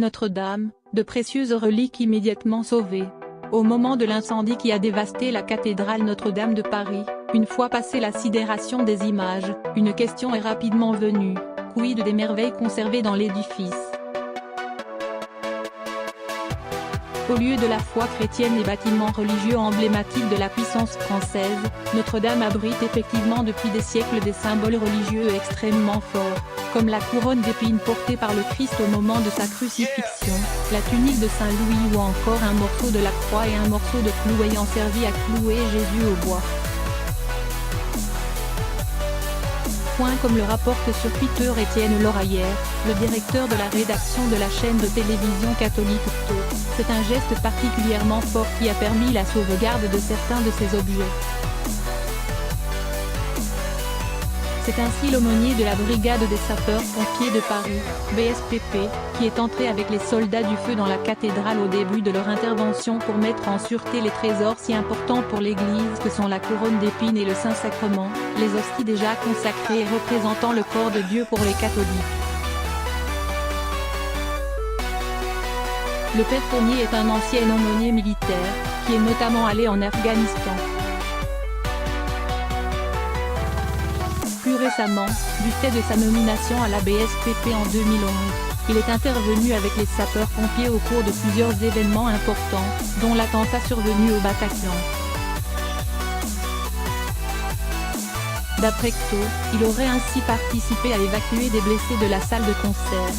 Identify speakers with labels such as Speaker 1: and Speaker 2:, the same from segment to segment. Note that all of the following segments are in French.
Speaker 1: Notre-Dame, de précieuses reliques immédiatement sauvées. Au moment de l'incendie qui a dévasté la cathédrale Notre-Dame de Paris, une fois passée la sidération des images, une question est rapidement venue: quid des merveilles conservées dans l'édifice? Au lieu de la foi chrétienne et bâtiments religieux emblématiques de la puissance française, Notre-Dame abrite effectivement depuis des siècles des symboles religieux extrêmement forts, comme la couronne d'épines portée par le Christ au moment de sa crucifixion, la tunique de Saint-Louis ou encore un morceau de la croix et un morceau de clou ayant servi à clouer Jésus au bois. Comme le rapporte sur Twitter Étienne Loraillère, le directeur de la rédaction de la chaîne de télévision catholique TO, c'est un geste particulièrement fort qui a permis la sauvegarde de certains de ces objets. C'est ainsi l'aumônier de la brigade des sapeurs-pompiers de Paris, BSPP, qui est entré avec les soldats du feu dans la cathédrale au début de leur intervention pour mettre en sûreté les trésors si importants pour l'église que sont la couronne d'épines et le Saint-Sacrement, les hosties déjà consacrées et représentant le corps de Dieu pour les catholiques. Le père Fournier est un ancien aumônier militaire, qui est notamment allé en Afghanistan. Plus récemment, du fait de sa nomination à la BSPP en 2011, il est intervenu avec les sapeurs-pompiers au cours de plusieurs événements importants, dont l'attentat survenu au Bataclan. D'après TO, il aurait ainsi participé à évacuer des blessés de la salle de concert.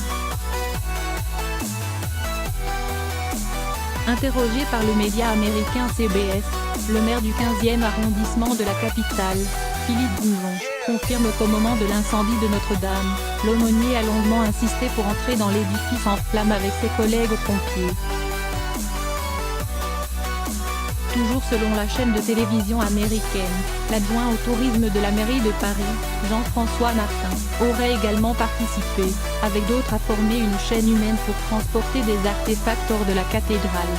Speaker 1: Interrogé par le média américain CBS, le maire du 15e arrondissement de la capitale, Philippe Bouvon, confirme qu'au moment de l'incendie de Notre-Dame, l'aumônier a longuement insisté pour entrer dans l'édifice en flammes avec ses collègues pompiers. Toujours selon la chaîne de télévision américaine, l'adjoint au tourisme de la mairie de Paris, Jean-François Martin, aurait également participé, avec d'autres à former une chaîne humaine pour transporter des artefacts hors de la cathédrale.